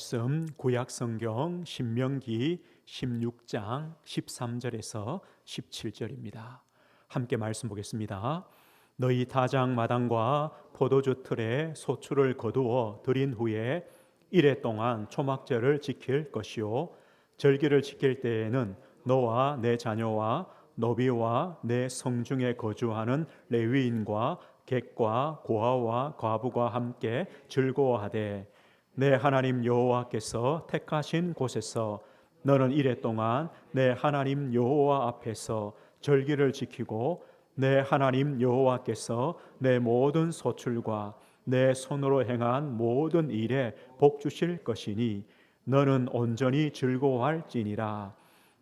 말씀 구약 성경 신명기 16장 13절에서 17절입니다. 함께 말씀 보겠습니다. 너희 다장 마당과 포도주 틀에 소출을 거두어 들인 후에 이레 동안 초막절을 지킬 것이요 절기를 지킬 때에는 너와 내 자녀와 너비와 내 성중에 거주하는 레위인과 객과 고아와 과부가 함께 즐거워하되 내 하나님 여호와께서 택하신 곳에서 너는 이레 동안 내 하나님 여호와 앞에서 절기를 지키고 내 하나님 여호와께서 내 모든 소출과 내 손으로 행한 모든 일에 복 주실 것이니 너는 온전히 즐거워할지니라.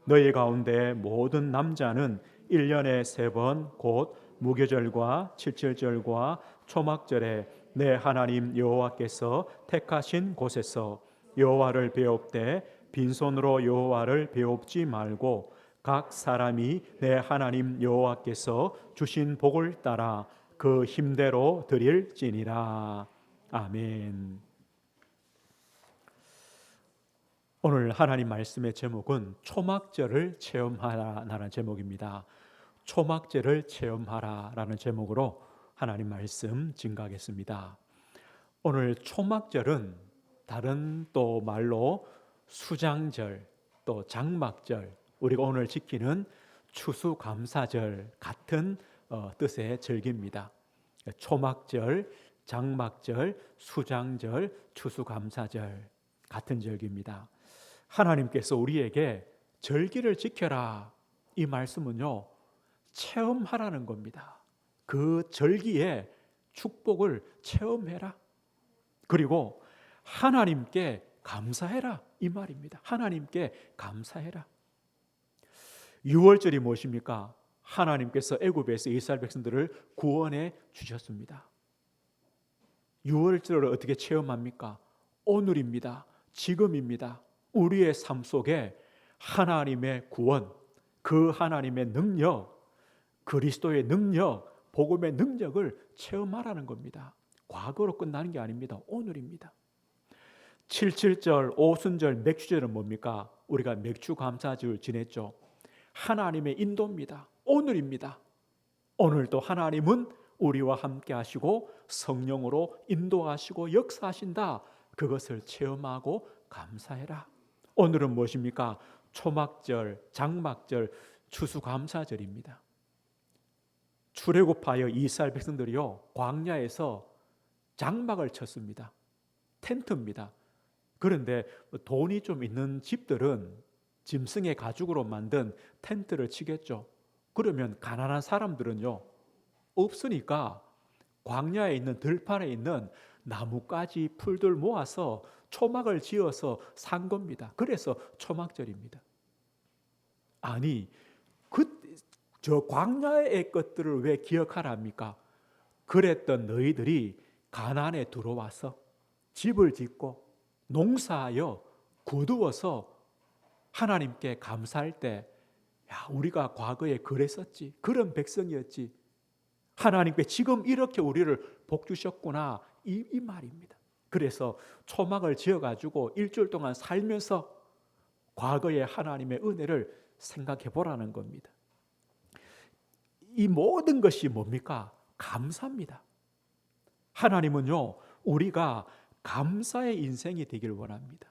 너희 가운데 모든 남자는 1년에 3번 곧 무교절과 칠칠절과 초막절에 내 하나님 여호와께서 택하신 곳에서 여호와를 배웁되 빈손으로 여호와를 배웁지 말고 각 사람이 내 하나님 여호와께서 주신 복을 따라 그 힘대로 드릴지니라. 아멘. 오늘 하나님 말씀의 제목은 초막절을 체험하라라는 제목입니다. 초막절을 체험하라라는 제목으로 하나님 말씀 증거하겠습니다. 오늘 초막절은 다른 또 말로 수장절 또 장막절, 우리가 오늘 지키는 추수감사절 같은 뜻의 절기입니다. 초막절, 장막절, 수장절, 추수감사절 같은 절기입니다. 하나님께서 우리에게 절기를 지켜라, 이 말씀은요 체험하라는 겁니다. 그 절기의 축복을 체험해라. 그리고 하나님께 감사해라, 이 말입니다. 하나님께 감사해라. 6월절이 무엇입니까? 하나님께서 애굽에서 이스라엘 백성들을 구원해 주셨습니다. 6월절을 어떻게 체험합니까? 오늘입니다. 지금입니다. 우리의 삶 속에 하나님의 구원, 그 하나님의 능력, 그리스도의 능력, 복음의 능력을 체험하라는 겁니다. 과거로 끝나는 게 아닙니다. 오늘입니다. 77절, 오순절, 맥주절은 뭡니까? 우리가 맥주감사절 지냈죠. 하나님의 인도입니다. 오늘입니다. 오늘도 하나님은 우리와 함께 하시고 성령으로 인도하시고 역사하신다. 그것을 체험하고 감사해라. 오늘은 무엇입니까? 초막절, 장막절, 추수감사절입니다. 출애굽하여 이스라엘 백성들이요 광야에서 장막을 쳤습니다. 텐트입니다. 그런데 돈이 좀 있는 집들은 짐승의 가죽으로 만든 텐트를 치겠죠. 그러면 가난한 사람들은요 없으니까 광야에 있는 들판에 있는 나뭇가지 풀들 모아서 초막을 지어서 산 겁니다. 그래서 초막절입니다. 아니 저 광야의 것들을 왜 기억하라 합니까? 그랬던 너희들이 가나안에 들어와서 집을 짓고 농사하여 거두어서 하나님께 감사할 때, 야, 우리가 과거에 그랬었지, 그런 백성이었지, 하나님께 지금 이렇게 우리를 복 주셨구나, 이 말입니다. 그래서 초막을 지어가지고 일주일 동안 살면서 과거의 하나님의 은혜를 생각해 보라는 겁니다. 이 모든 것이 뭡니까? 감사입니다. 하나님은요 우리가 감사의 인생이 되길 원합니다.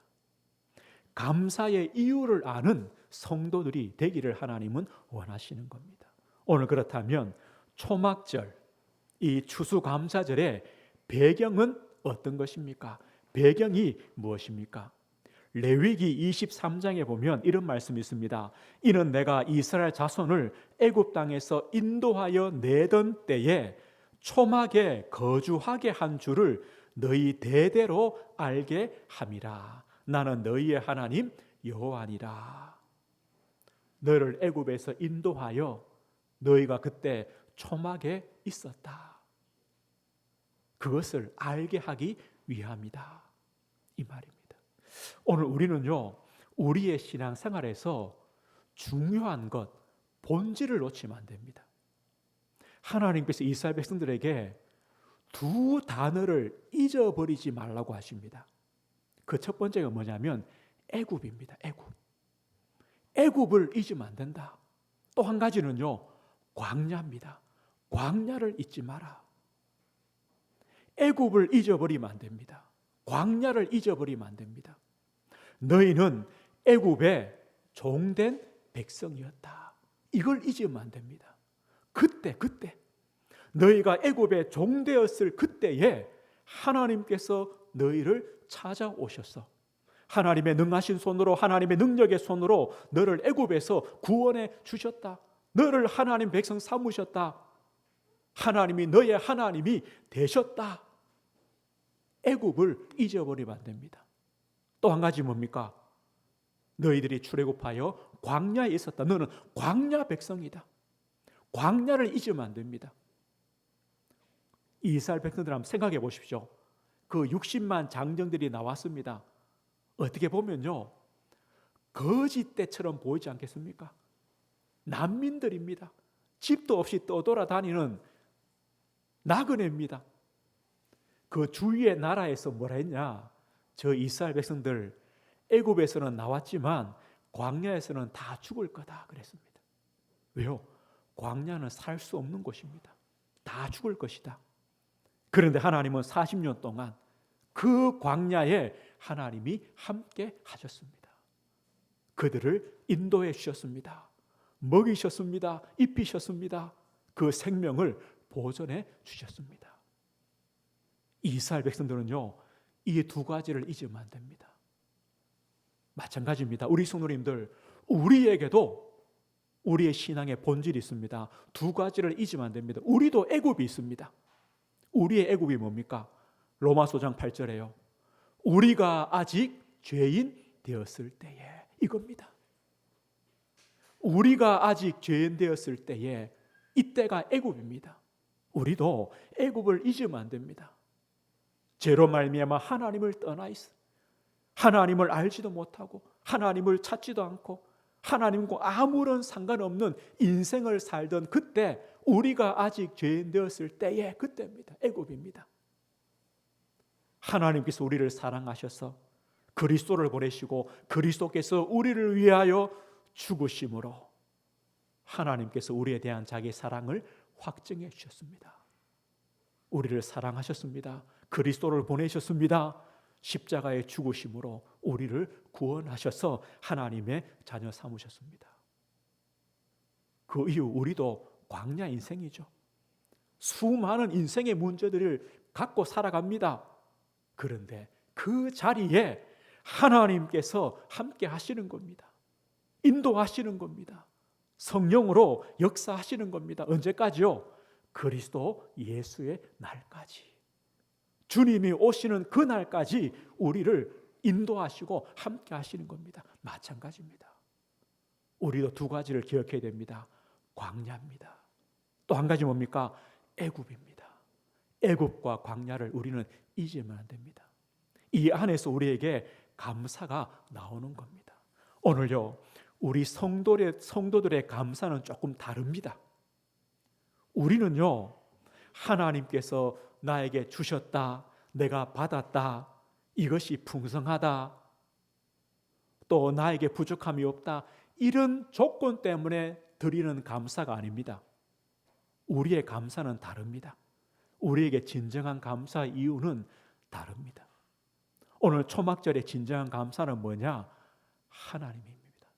감사의 이유를 아는 성도들이 되기를 하나님은 원하시는 겁니다. 오늘 그렇다면 초막절, 이 추수감사절의 배경은 어떤 것입니까? 배경이 무엇입니까? 레위기 23장에 보면 이런 말씀이 있습니다. 이는 내가 이스라엘 자손을 애굽 땅에서 인도하여 내던 때에 초막에 거주하게 한 줄을 너희 대대로 알게 함이라. 나는 너희의 하나님 여호와니라. 너를 애굽에서 인도하여 너희가 그때 초막에 있었다. 그것을 알게 하기 위함이다. 이 말입니다. 오늘 우리는요 우리의 신앙생활에서 중요한 것, 본질을 놓치면 안 됩니다. 하나님께서 이스라엘 백성들에게 두 단어를 잊어버리지 말라고 하십니다. 그 첫 번째가 뭐냐면 애굽입니다. 애굽. 애굽을 잊으면 안 된다. 또 한 가지는요, 광야입니다. 광야를 잊지 마라. 애굽을 잊어버리면 안 됩니다. 광야를 잊어버리면 안 됩니다. 너희는 애굽의 종된 백성이었다. 이걸 잊으면 안 됩니다. 그때 너희가 애굽의 종되었을 그때에 하나님께서 너희를 찾아오셨어. 하나님의 능하신 손으로, 하나님의 능력의 손으로 너를 애굽에서 구원해 주셨다. 너를 하나님 백성 삼으셨다. 하나님이 너의 하나님이 되셨다. 애굽을 잊어버리면 안 됩니다. 또 한 가지 뭡니까? 너희들이 출애굽하여 광야에 있었다. 너는 광야 백성이다. 광야를 잊으면 안 됩니다. 이스라엘 백성들 한번 생각해 보십시오. 그 60만 장정들이 나왔습니다. 어떻게 보면요, 거지 떼처럼 보이지 않겠습니까? 난민들입니다. 집도 없이 떠돌아다니는 나그네입니다. 그 주위의 나라에서 뭐라 했냐? 저 이스라엘 백성들 애굽에서는 나왔지만 광야에서는 다 죽을 거다 그랬습니다. 왜요? 광야는 살 수 없는 곳입니다. 다 죽을 것이다. 그런데 하나님은 40년 동안 그 광야에 하나님이 함께 하셨습니다. 그들을 인도해 주셨습니다. 먹이셨습니다. 입히셨습니다. 그 생명을 보존해 주셨습니다. 이스라엘 백성들은요, 이 두 가지를 잊으면 안 됩니다. 마찬가지입니다. 우리 성도님들, 우리에게도 우리의 신앙의 본질이 있습니다. 두 가지를 잊으면 안 됩니다. 우리도 애굽이 있습니다. 우리의 애굽이 뭡니까? 로마서장 8절에요. 우리가 아직 죄인 되었을 때에, 이겁니다. 우리가 아직 죄인 되었을 때에, 이때가 애굽입니다. 우리도 애굽을 잊으면 안 됩니다. 죄로 말미암아 하나님을 떠나 있어. 하나님을 알지도 못하고 하나님을 찾지도 않고 하나님과 아무런 상관없는 인생을 살던 그때, 우리가 아직 죄인 되었을 때에, 그때입니다. 애굽입니다. 하나님께서 우리를 사랑하셔서 그리스도를 보내시고 그리스도께서 우리를 위하여 죽으심으로 하나님께서 우리에 대한 자기 사랑을 확증해 주셨습니다. 우리를 사랑하셨습니다. 그리스도를 보내셨습니다. 십자가의 죽으심으로 우리를 구원하셔서 하나님의 자녀 삼으셨습니다. 그 이후 우리도 광야 인생이죠. 수많은 인생의 문제들을 갖고 살아갑니다. 그런데 그 자리에 하나님께서 함께 하시는 겁니다. 인도하시는 겁니다. 성령으로 역사하시는 겁니다. 언제까지요? 그리스도 예수의 날까지. 주님이 오시는 그 날까지 우리를 인도하시고 함께 하시는 겁니다. 마찬가지입니다. 우리도 두 가지를 기억해야 됩니다. 광야입니다. 또 한 가지 뭡니까? 애굽입니다. 애굽과 광야를 우리는 잊으면 안 됩니다. 이 안에서 우리에게 감사가 나오는 겁니다. 오늘요, 우리 성도들의 감사는 조금 다릅니다. 우리는요, 하나님께서 나에게 주셨다, 내가 받았다, 이것이 풍성하다, 또 나에게 부족함이 없다, 이런 조건 때문에 드리는 감사가 아닙니다. 우리의 감사는 다릅니다. 우리에게 진정한 감사 이유는 다릅니다. 오늘 초막절의 진정한 감사는 뭐냐? 하나님입니다.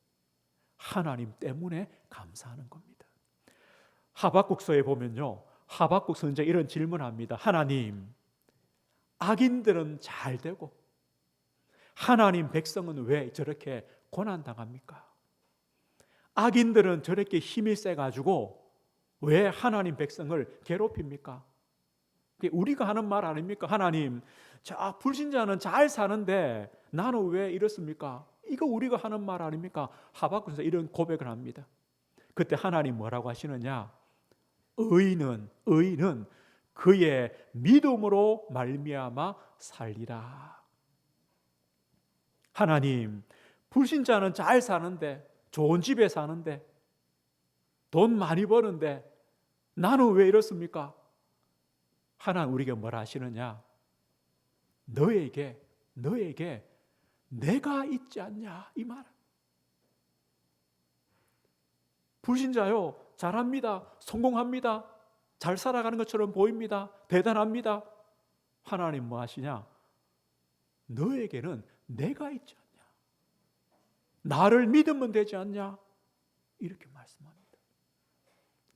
하나님 때문에 감사하는 겁니다. 하박국서에 보면요, 하박국 선지자 이런 질문합니다. 하나님, 악인들은 잘 되고 하나님 백성은 왜 저렇게 고난당합니까? 악인들은 저렇게 힘이 세가지고 왜 하나님 백성을 괴롭힙니까? 우리가 하는 말 아닙니까? 하나님, 자, 불신자는 잘 사는데 나는 왜 이렇습니까? 이거 우리가 하는 말 아닙니까? 하박국에서 이런 고백을 합니다. 그때 하나님 뭐라고 하시느냐? 의인은 그의 믿음으로 말미암아 살리라. 하나님, 불신자는 잘 사는데, 좋은 집에 사는데, 돈 많이 버는데 나는 왜 이렇습니까? 하나님 우리에게 뭐라 하시느냐? 너에게 내가 있지 않냐 이 말. 불신자요, 잘합니다, 성공합니다, 잘 살아가는 것처럼 보입니다, 대단합니다. 하나님 뭐 하시냐? 너에게는 내가 있지 않냐? 나를 믿으면 되지 않냐? 이렇게 말씀합니다.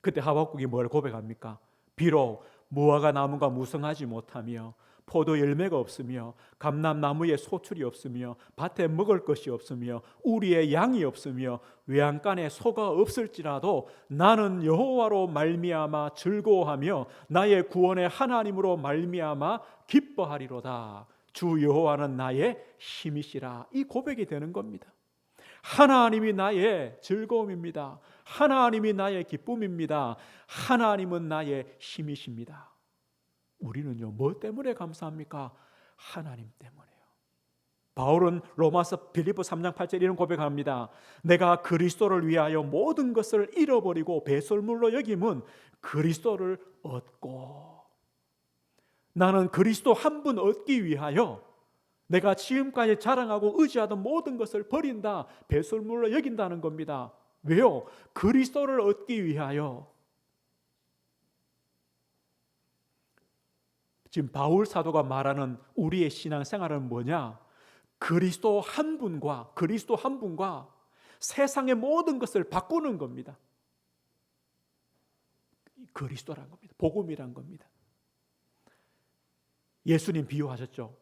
그때 하박국이 뭘 고백합니까? 비록 무화과 나무가 무성하지 못하며 포도 열매가 없으며 감람나무에 소출이 없으며 밭에 먹을 것이 없으며 우리의 양이 없으며 외양간에 소가 없을지라도 나는 여호와로 말미암아 즐거워하며 나의 구원의 하나님으로 말미암아 기뻐하리로다. 주 여호와는 나의 힘이시라. 이 고백이 되는 겁니다. 하나님이 나의 즐거움입니다. 하나님이 나의 기쁨입니다. 하나님은 나의 힘이십니다. 우리는요, 뭐 때문에 감사합니까? 하나님 때문에요. 바울은 로마서 빌립보 3장 8절 이런 고백합니다. 내가 그리스도를 위하여 모든 것을 잃어버리고 배설물로 여김은 그리스도를 얻고, 나는 그리스도 한 분 얻기 위하여 내가 지금까지 자랑하고 의지하던 모든 것을 버린다, 배설물로 여긴다는 겁니다. 왜요? 그리스도를 얻기 위하여. 지금 바울 사도가 말하는 우리의 신앙생활은 뭐냐? 그리스도 한 분과 세상의 모든 것을 바꾸는 겁니다. 그리스도란 겁니다. 복음이란 겁니다. 예수님 비유하셨죠.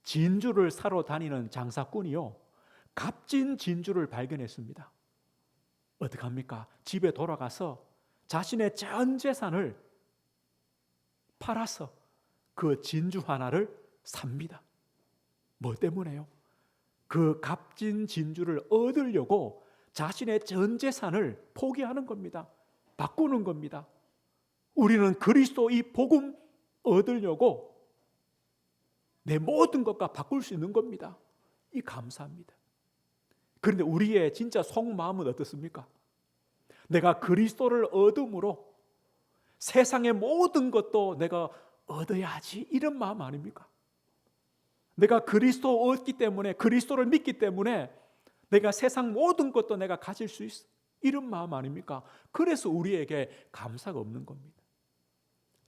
진주를 사러 다니는 장사꾼이요, 값진 진주를 발견했습니다. 어떻게 합니까? 집에 돌아가서 자신의 전 재산을 팔아서 그 진주 하나를 삽니다. 뭐 때문에요? 그 값진 진주를 얻으려고 자신의 전 재산을 포기하는 겁니다. 바꾸는 겁니다. 우리는 그리스도 이 복음 얻으려고 내 모든 것과 바꿀 수 있는 겁니다. 이 감사합니다. 그런데 우리의 진짜 속마음은 어떻습니까? 내가 그리스도를 얻음으로 세상의 모든 것도 내가 얻어야지, 이런 마음 아닙니까? 내가 그리스도 얻기 때문에, 그리스도를 믿기 때문에 내가 세상 모든 것도 내가 가질 수 있어, 이런 마음 아닙니까? 그래서 우리에게 감사가 없는 겁니다.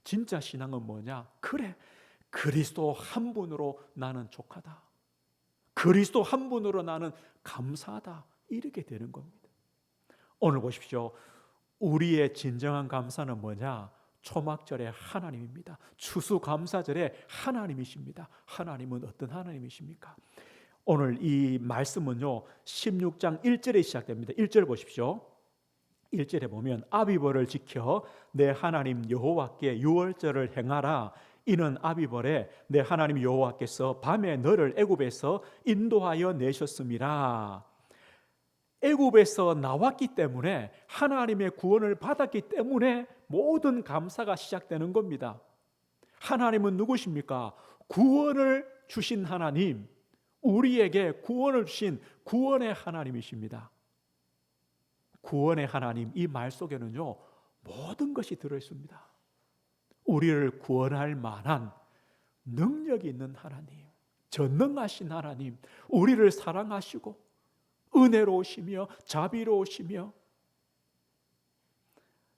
진짜 신앙은 뭐냐? 그래, 그리스도 한 분으로 나는 족하다, 그리스도 한 분으로 나는 감사하다, 이렇게 되는 겁니다. 오늘 보십시오. 우리의 진정한 감사는 뭐냐? 초막절의 하나님입니다. 추수감사절의 하나님이십니다. 하나님은 어떤 하나님이십니까? 오늘 이 말씀은요, 16장 1절에 시작됩니다. 1절 보십시오. 1절에 보면 아비벌을 지켜 내 하나님 여호와께 유월절을 행하라. 이는 아비벌에 내 하나님 여호와께서 밤에 너를 애굽에서 인도하여 내셨음이라. 애굽에서 나왔기 때문에, 하나님의 구원을 받았기 때문에 모든 감사가 시작되는 겁니다. 하나님은 누구십니까? 구원을 주신 하나님, 우리에게 구원을 주신 구원의 하나님이십니다. 구원의 하나님, 이 말 속에는요, 모든 것이 들어있습니다. 우리를 구원할 만한 능력이 있는 하나님, 전능하신 하나님, 우리를 사랑하시고 은혜로우시며 자비로우시며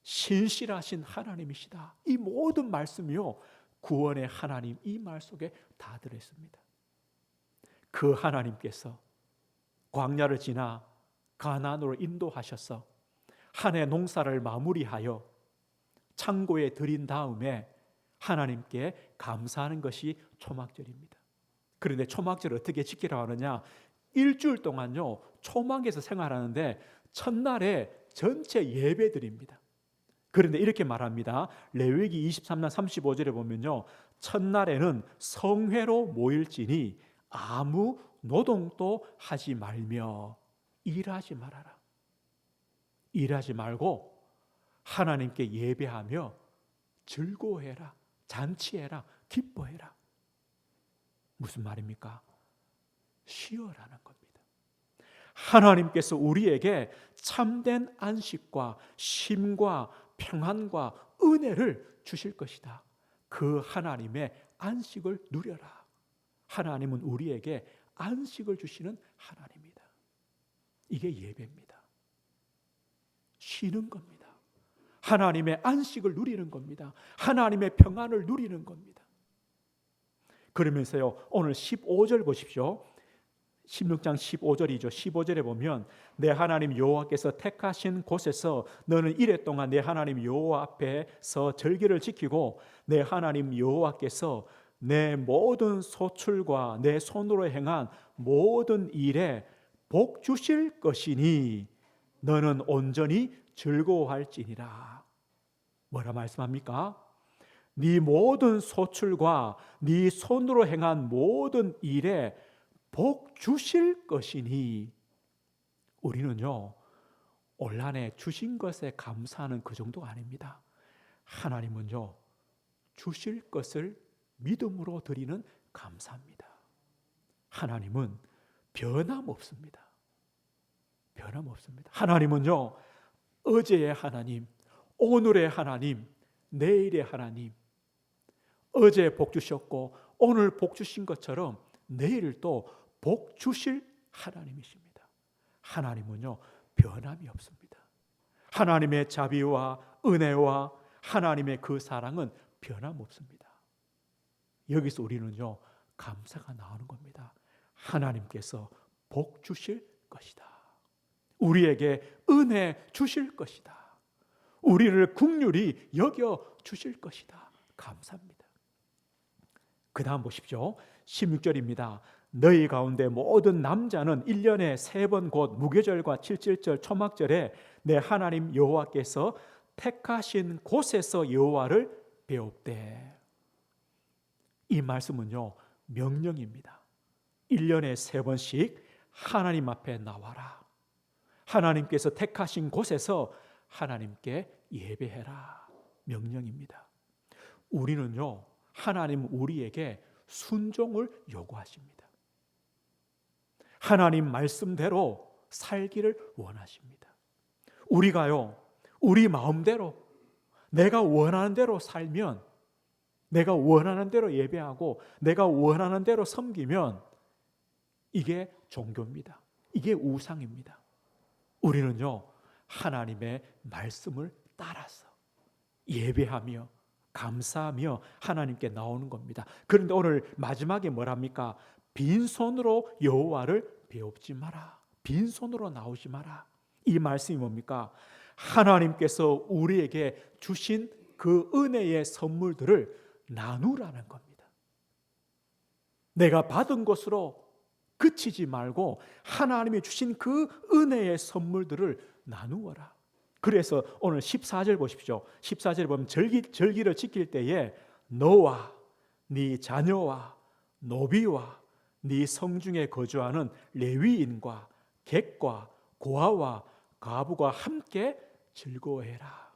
신실하신 하나님이시다. 이 모든 말씀이요, 구원의 하나님, 이 말 속에 다 들어있습니다. 그 하나님께서 광야를 지나 가나안으로 인도하셔서 한 해 농사를 마무리하여 창고에 들인 다음에 하나님께 감사하는 것이 초막절입니다. 그런데 초막절을 어떻게 지키라고 하느냐? 일주일 동안요, 초막에서 생활하는데 첫날에 전체 예배드립니다. 그런데 이렇게 말합니다. 레위기 23장 35절에 보면요, 첫날에는 성회로 모일지니 아무 노동도 하지 말며 일하지 말아라. 일하지 말고 하나님께 예배하며 즐거워해라, 잔치해라, 기뻐해라. 무슨 말입니까? 쉬어라는 겁니다. 하나님께서 우리에게 참된 안식과 쉼과 평안과 은혜를 주실 것이다. 그 하나님의 안식을 누려라. 하나님은 우리에게 안식을 주시는 하나님이다. 이게 예배입니다. 쉬는 겁니다. 하나님의 안식을 누리는 겁니다. 하나님의 평안을 누리는 겁니다. 그러면서요, 오늘 15절 보십시오. 16장 15절이죠. 15절에 보면 내 하나님 여호와께서 택하신 곳에서 너는 이레 동안 내 하나님 여호와 앞에서 절기를 지키고 내 하나님 여호와께서 내 모든 소출과 내 손으로 행한 모든 일에 복 주실 것이니 너는 온전히 즐거워할지니라. 뭐라 말씀합니까? 네 모든 소출과 네 손으로 행한 모든 일에 복 주실 것이니. 우리는요, 올 한 해 주신 것에 감사하는 그 정도가 아닙니다. 하나님은요, 주실 것을 믿음으로 드리는 감사합니다. 하나님은 변함없습니다. 변함없습니다. 하나님은요, 어제의 하나님, 오늘의 하나님, 내일의 하나님, 어제 복 주셨고 오늘 복 주신 것처럼 내일 또 복 주실 하나님이십니다. 하나님은요, 변함이 없습니다. 하나님의 자비와 은혜와 하나님의 그 사랑은 변함없습니다. 여기서 우리는요, 감사가 나오는 겁니다. 하나님께서 복 주실 것이다. 우리에게 은혜 주실 것이다. 우리를 긍휼히 여겨 주실 것이다. 감사합니다. 그 다음 보십시오. 16절입니다. 너희 가운데 모든 남자는 1년에 3번 곧 무교절과 칠칠절 초막절에 내 하나님 여호와께서 택하신 곳에서 여호와를 배웁되. 이 말씀은요, 명령입니다. 1년에 3번씩 하나님 앞에 나와라. 하나님께서 택하신 곳에서 하나님께 예배해라. 명령입니다. 우리는요, 하나님 우리에게 순종을 요구하십니다. 하나님 말씀대로 살기를 원하십니다. 우리가요, 우리 마음대로 내가 원하는 대로 살면, 내가 원하는 대로 예배하고 내가 원하는 대로 섬기면 이게 종교입니다. 이게 우상입니다. 우리는요, 하나님의 말씀을 따라서 예배하며 감사하며 하나님께 나오는 겁니다. 그런데 오늘 마지막에 뭐랍니까? 빈손으로 여호와를 배웁지 마라. 빈손으로 나오지 마라. 이 말씀이 뭡니까? 하나님께서 우리에게 주신 그 은혜의 선물들을 나누라는 겁니다. 내가 받은 것으로 그치지 말고 하나님이 주신 그 은혜의 선물들을 나누어라. 그래서 오늘 14절 보십시오. 14절에 보면 절기를 지킬 때에 너와 네 자녀와 노비와 네 성중에 거주하는 레위인과 객과 고아와 과부가 함께 즐거워해라.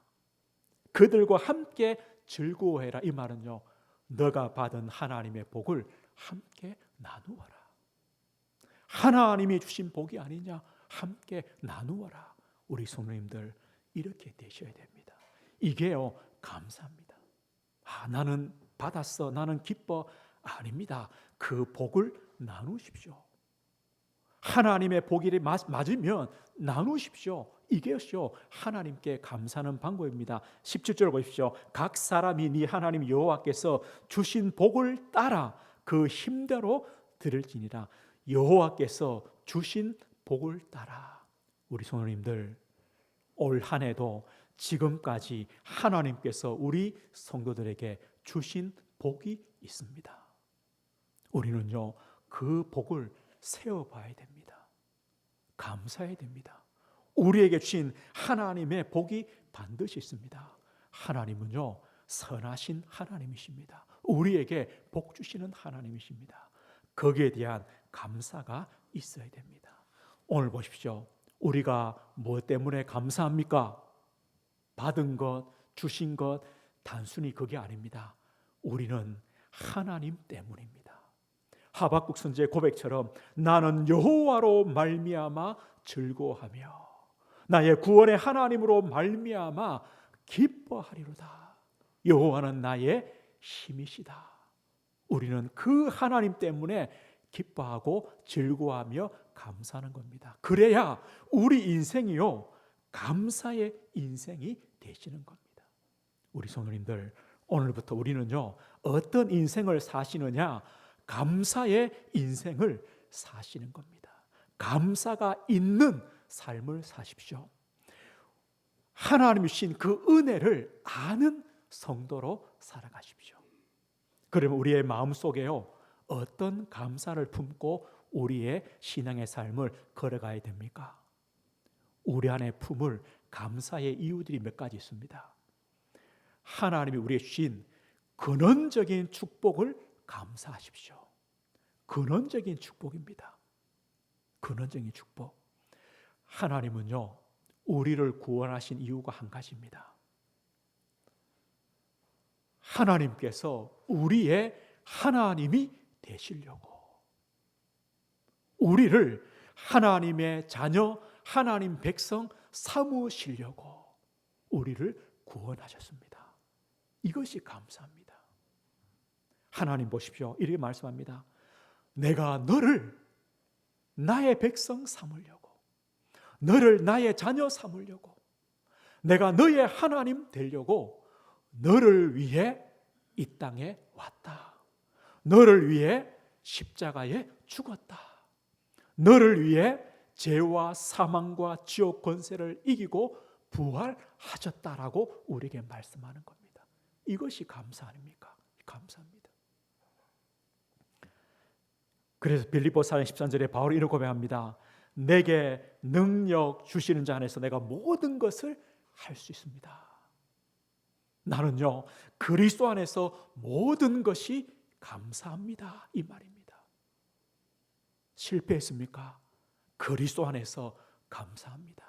그들과 함께 즐거워해라. 이 말은요, 너가 받은 하나님의 복을 함께 나누어라. 하나님이 주신 복이 아니냐? 함께 나누어라. 우리 성도님들 이렇게 되셔야 됩니다. 이게요, 감사합니다. 나는 받았어, 나는 기뻐. 아닙니다. 그 복을 나누십시오. 하나님의 복이 맞으면 나누십시오. 이것이요, 하나님께 감사하는 방법입니다. 17절 보십시오. 각 사람이 네 하나님 여호와께서 주신 복을 따라 그 힘대로 드릴지니라. 여호와께서 주신 복을 따라. 우리 성도님들, 올 한 해도 지금까지 하나님께서 우리 성도들에게 주신 복이 있습니다. 우리는요, 그 복을 세어봐야 됩니다. 감사해야 됩니다. 우리에게 주신 하나님의 복이 반드시 있습니다. 하나님은요, 선하신 하나님이십니다. 우리에게 복 주시는 하나님이십니다. 거기에 대한 감사가 있어야 됩니다. 오늘 보십시오. 우리가 무엇 때문에 감사합니까? 받은 것, 주신 것, 단순히 그게 아닙니다. 우리는 하나님 때문입니다. 하박국 선지의 고백처럼 나는 여호와로 말미암아 즐거워하며 나의 구원의 하나님으로 말미암아 기뻐하리로다. 여호와는 나의 힘이시다. 우리는 그 하나님 때문에 기뻐하고 즐거워하며 감사하는 겁니다. 그래야 우리 인생이요, 감사의 인생이 되시는 겁니다. 우리 성도님들, 오늘부터 우리는요, 어떤 인생을 사시느냐? 감사의 인생을 사시는 겁니다. 감사가 있는 삶을 사십시오. 하나님이 주신 그 은혜를 아는 성도로 살아가십시오. 그러면 우리의 마음속에요, 어떤 감사를 품고 우리의 신앙의 삶을 걸어가야 됩니까? 우리 안에 품을 감사의 이유들이 몇 가지 있습니다. 하나님이 우리에게 주신 근원적인 축복을 감사하십시오. 근원적인 축복입니다. 근원적인 축복. 하나님은요, 우리를 구원하신 이유가 한 가지입니다. 하나님께서 우리의 하나님이 되시려고, 우리를 하나님의 자녀, 하나님 백성 삼으시려고 우리를 구원하셨습니다. 이것이 감사합니다. 하나님 보십시오. 이렇게 말씀합니다. 내가 너를 나의 백성 삼으려고, 너를 나의 자녀 삼으려고, 내가 너의 하나님 되려고 너를 위해 이 땅에 왔다. 너를 위해 십자가에 죽었다. 너를 위해 죄와 사망과 지옥 권세를 이기고 부활하셨다라고 우리에게 말씀하는 겁니다. 이것이 감사 아닙니까? 감사합니다. 그래서 빌립보서 4장 13절에 바울이 이렇게 고백합니다. 내게 능력 주시는 자 안에서 내가 모든 것을 할 수 있습니다. 나는요, 그리스도 안에서 모든 것이 감사합니다. 이 말입니다. 실패했습니까? 그리스도 안에서 감사합니다.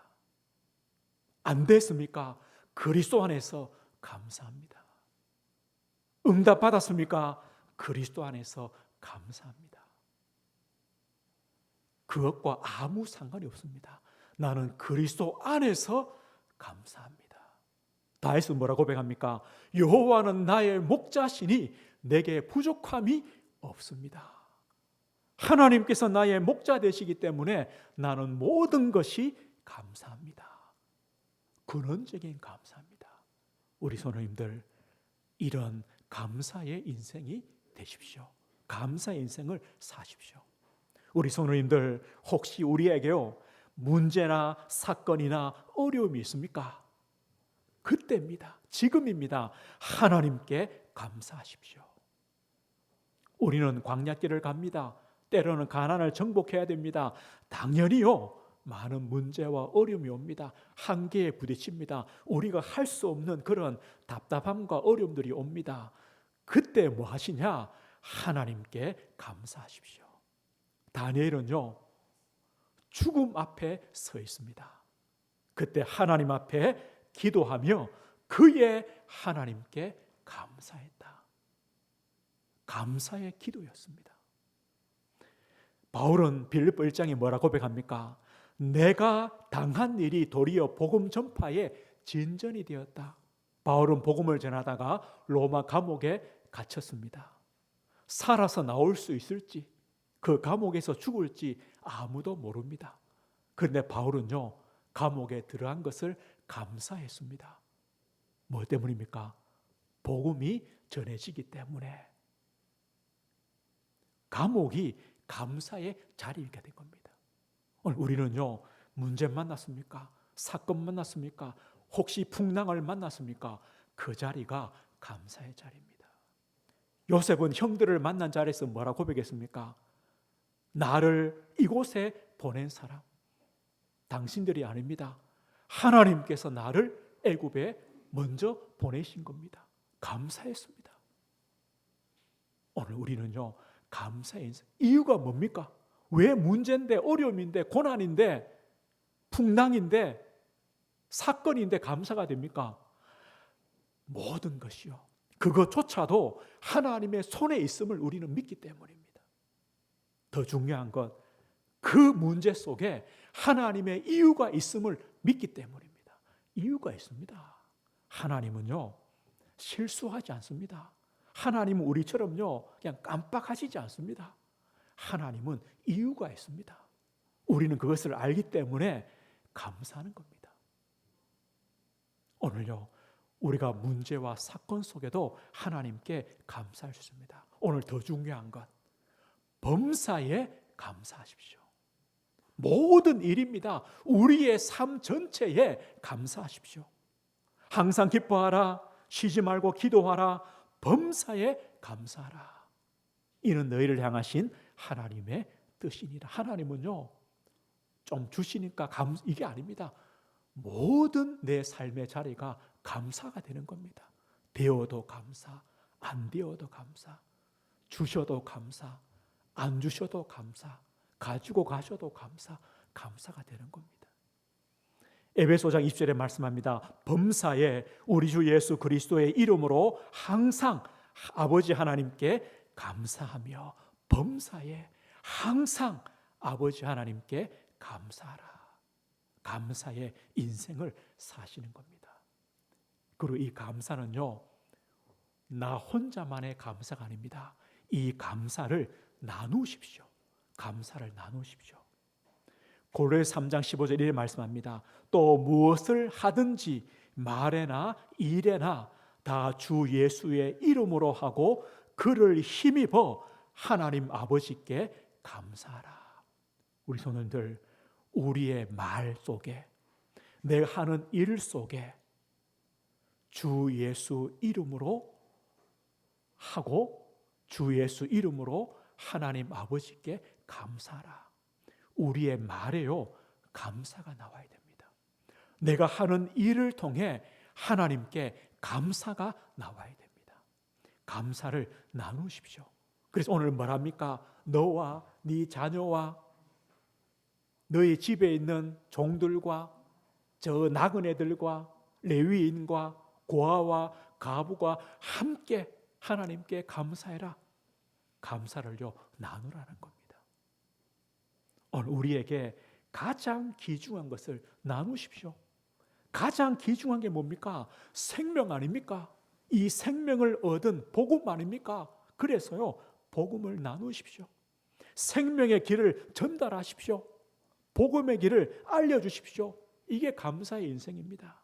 안 됐습니까? 그리스도 안에서 감사합니다. 응답 받았습니까? 그리스도 안에서 감사합니다. 그것과 아무 상관이 없습니다. 나는 그리스도 안에서 감사합니다. 다윗은 뭐라고 고백합니까? 여호와는 나의 목자시니 내게 부족함이 없습니다. 하나님께서 나의 목자 되시기 때문에 나는 모든 것이 감사합니다. 근원적인 감사합니다. 우리 성도님들, 이런 감사의 인생이 되십시오. 감사의 인생을 사십시오. 우리 성도님들, 혹시 우리에게요, 문제나 사건이나 어려움이 있습니까? 그때입니다. 지금입니다. 하나님께 감사하십시오. 우리는 광야길을 갑니다. 때로는 가난을 정복해야 됩니다. 당연히요, 많은 문제와 어려움이 옵니다. 한계에 부딪힙니다. 우리가 할 수 없는 그런 답답함과 어려움들이 옵니다. 그때 뭐 하시냐? 하나님께 감사하십시오. 다니엘은요, 죽음 앞에 서 있습니다. 그때 하나님 앞에 기도하며 그의 하나님께 감사했다. 감사의 기도였습니다. 바울은 빌립보 1장에 뭐라고 고백합니까? 내가 당한 일이 도리어 복음 전파의 진전이 되었다. 바울은 복음을 전하다가 로마 감옥에 갇혔습니다. 살아서 나올 수 있을지, 그 감옥에서 죽을지 아무도 모릅니다. 그런데 바울은요, 감옥에 들어간 것을 감사했습니다. 뭐 때문입니까? 복음이 전해지기 때문에. 감옥이 감사의 자리가 된 겁니다. 오늘 우리는요, 문제 만났습니까? 사건 만났습니까? 혹시 풍랑을 만났습니까? 그 자리가 감사의 자리입니다. 요셉은 형들을 만난 자리에서 뭐라고 고백했습니까? 나를 이곳에 보낸 사람, 당신들이 아닙니다. 하나님께서 나를 애굽에 먼저 보내신 겁니다. 감사했습니다. 오늘 우리는요, 감사의 인생. 이유가 뭡니까? 왜 문제인데, 어려움인데, 고난인데, 풍랑인데, 사건인데 감사가 됩니까? 모든 것이요, 그것조차도 하나님의 손에 있음을 우리는 믿기 때문입니다. 더 중요한 것, 그 문제 속에 하나님의 이유가 있음을 믿기 때문입니다. 이유가 있습니다. 하나님은요, 실수하지 않습니다. 하나님은 우리처럼요, 그냥 깜빡하시지 않습니다. 하나님은 이유가 있습니다. 우리는 그것을 알기 때문에 감사하는 겁니다. 오늘요, 우리가 문제와 사건 속에도 하나님께 감사할 수 있습니다. 오늘 더 중요한 것, 범사에 감사하십시오. 모든 일입니다. 우리의 삶 전체에 감사하십시오. 항상 기뻐하라, 쉬지 말고 기도하라, 범사에 감사하라. 이는 너희를 향하신 하나님의 뜻이니라. 하나님은요, 좀 주시니까 이게 아닙니다. 모든 내 삶의 자리가 감사가 되는 겁니다. 되어도 감사, 안 되어도 감사, 주셔도 감사, 안 주셔도 감사, 가지고 가셔도 감사, 감사가 되는 겁니다. 에베소장 20절에 말씀합니다. 범사에 우리 주 예수 그리스도의 이름으로 항상 아버지 하나님께 감사하며, 범사에 항상 아버지 하나님께 감사하라. 감사의 인생을 사시는 겁니다. 그리고 이 감사는요, 나 혼자만의 감사가 아닙니다. 이 감사를 나누십시오. 감사를 나누십시오. 고린도서 3장 15절 이렇게 말씀합니다. 또 무엇을 하든지 말에나 일에나 다 주 예수의 이름으로 하고 그를 힘입어 하나님 아버지께 감사하라. 우리 성도님들, 우리의 말 속에, 내가 하는 일 속에 주 예수 이름으로 하고 주 예수 이름으로 하나님 아버지께 감사하라. 우리의 말에요, 감사가 나와야 됩니다. 내가 하는 일을 통해 하나님께 감사가 나와야 됩니다. 감사를 나누십시오. 그래서 오늘 뭐랍니까? 너와 네 자녀와 너희 집에 있는 종들과 저 나그네들과 레위인과 고아와 가부가 함께 하나님께 감사해라. 감사를요, 나누라는 겁니다. 오늘 우리에게 가장 귀중한 것을 나누십시오. 가장 귀중한 게 뭡니까? 생명 아닙니까? 이 생명을 얻은 복음 아닙니까? 그래서요, 복음을 나누십시오. 생명의 길을 전달하십시오. 복음의 길을 알려주십시오. 이게 감사의 인생입니다.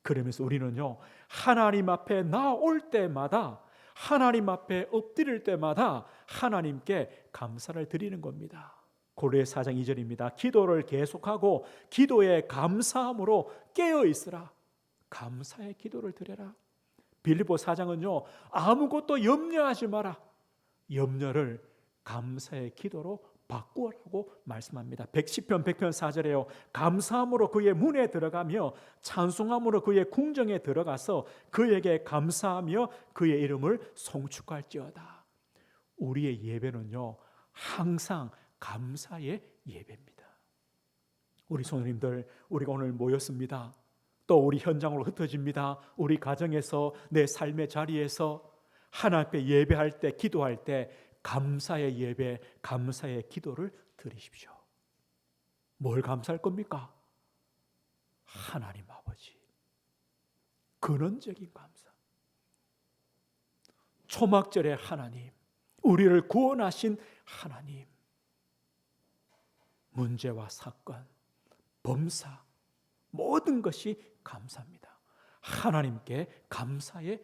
그러면서 우리는요, 하나님 앞에 나올 때마다, 하나님 앞에 엎드릴 때마다 하나님께 감사를 드리는 겁니다. 고린도서 4장 2절입니다. 기도를 계속하고 기도에 감사함으로 깨어 있으라. 감사의 기도를 드려라. 빌립보 4장은요, 아무것도 염려하지 마라. 염려를 감사의 기도로 바꾸라고 말씀합니다. 110편 100편 4절에요. 감사함으로 그의 문에 들어가며 찬송함으로 그의 궁정에 들어가서 그에게 감사하며 그의 이름을 송축할지어다. 우리의 예배는요, 항상 감사의 예배입니다. 우리 성도님들, 우리가 오늘 모였습니다. 또 우리 현장으로 흩어집니다. 우리 가정에서, 내 삶의 자리에서 하나님 앞에 예배할 때, 기도할 때 감사의 예배, 감사의 기도를 드리십시오. 뭘 감사할 겁니까? 하나님 아버지, 근원적인 감사. 초막절의 하나님, 우리를 구원하신 하나님, 문제와 사건, 범사, 모든 것이 감사합니다. 하나님께 감사의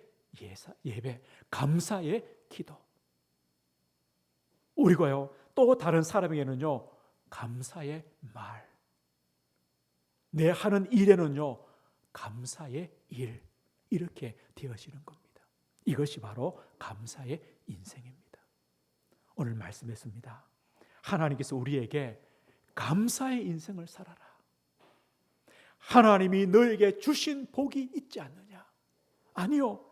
예배, 감사의 기도. 우리가요, 또 다른 사람에게는요, 감사의 말, 내 하는 일에는요, 감사의 일, 이렇게 되어지는 겁니다. 이것이 바로 감사의 인생입니다. 오늘 말씀했습니다. 하나님께서 우리에게 감사의 인생을 살아라. 하나님이 너에게 주신 복이 있지 않느냐? 아니요,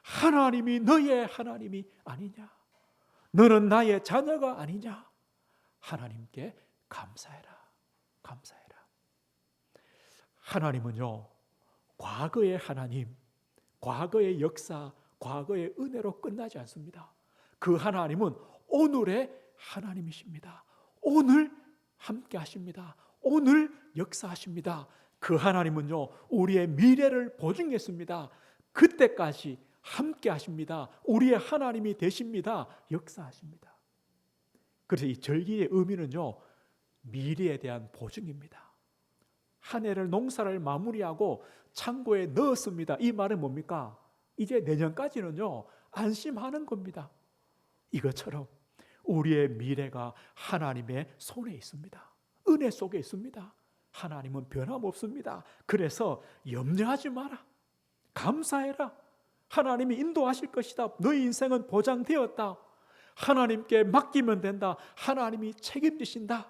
하나님이 너의 하나님이 아니냐? 너는 나의 자녀가 아니냐? 하나님께 감사해라. 감사해라. 하나님은요, 과거의 하나님, 과거의 역사, 과거의 은혜로 끝나지 않습니다. 그 하나님은 오늘의 하나님이십니다. 오늘 함께 하십니다. 오늘 역사하십니다. 그 하나님은요, 우리의 미래를 보증했습니다. 그때까지 함께 하십니다. 우리의 하나님이 되십니다. 역사하십니다. 그래서 이 절기의 의미는요, 미래에 대한 보증입니다. 한 해를 농사를 마무리하고 창고에 넣었습니다. 이 말은 뭡니까? 이제 내년까지는요, 안심하는 겁니다. 이것처럼 우리의 미래가 하나님의 손에 있습니다. 은혜 속에 있습니다. 하나님은 변함없습니다. 그래서 염려하지 마라. 감사해라. 하나님이 인도하실 것이다. 너희 인생은 보장되었다. 하나님께 맡기면 된다. 하나님이 책임지신다.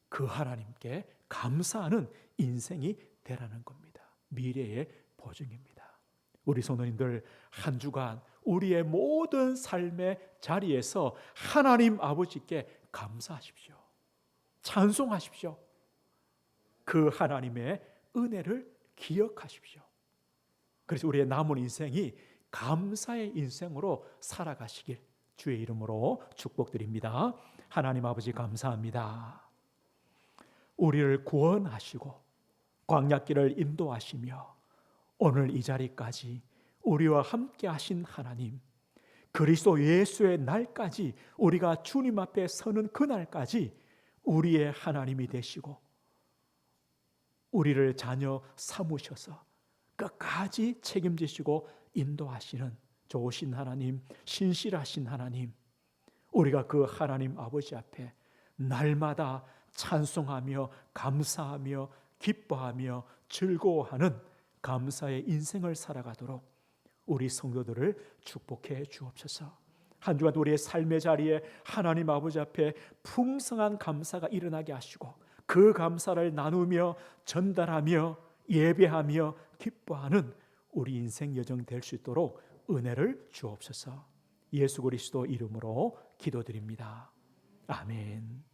그 하나님께 감사하는 인생이 되라는 겁니다. 미래의 보증입니다. 우리 성도님들 한 주간 우리의 모든 삶의 자리에서 하나님 아버지께 감사하십시오. 찬송하십시오. 그 하나님의 은혜를 기억하십시오. 그래서 우리의 남은 인생이 감사의 인생으로 살아가시길 주의 이름으로 축복드립니다. 하나님 아버지 감사합니다. 우리를 구원하시고 광야길을 인도하시며 오늘 이 자리까지 우리와 함께 하신 하나님, 그리스도 예수의 날까지 우리가 주님 앞에 서는 그날까지 우리의 하나님이 되시고 우리를 자녀 삼으셔서 끝까지 책임지시고 인도하시는 좋으신 하나님, 신실하신 하나님, 우리가 그 하나님 아버지 앞에 날마다 찬송하며 감사하며 기뻐하며 즐거워하는 감사의 인생을 살아가도록 우리 성도들을 축복해 주옵소서. 한 주간 우리의 삶의 자리에 하나님 아버지 앞에 풍성한 감사가 일어나게 하시고 그 감사를 나누며 전달하며 예배하며 기뻐하는 우리 인생 여정 될 수 있도록 은혜를 주옵소서. 예수 그리스도 이름으로 기도드립니다. 아멘.